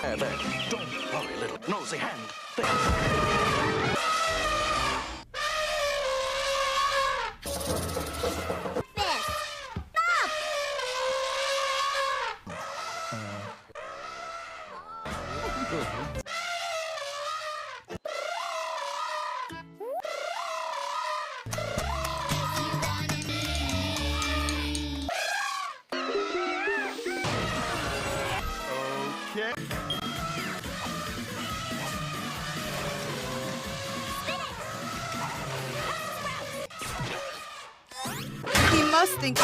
There. Don't worry, little nosy hand. There. Okay. He must think.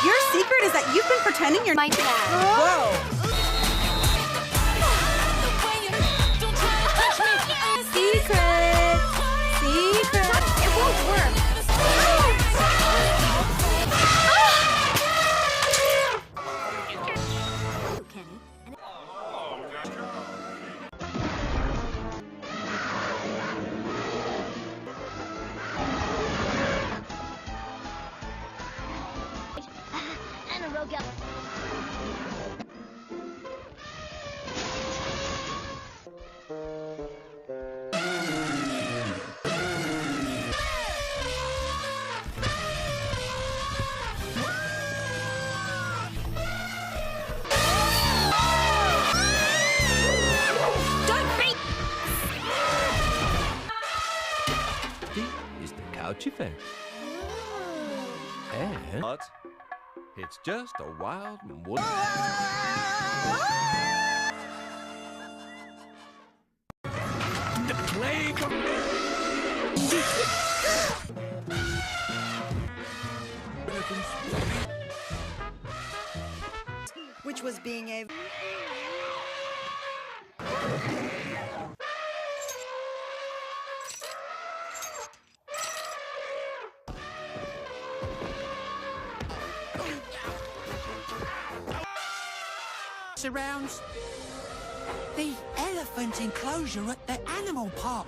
Your secret is that you've been pretending you're My dad. Whoa! Secret! Secret! It won't work. Kenny. And a rogue. Is the couch effect. And but it's just a wild wood. The plague of Which was being a... Surrounds the elephant enclosure at the animal park.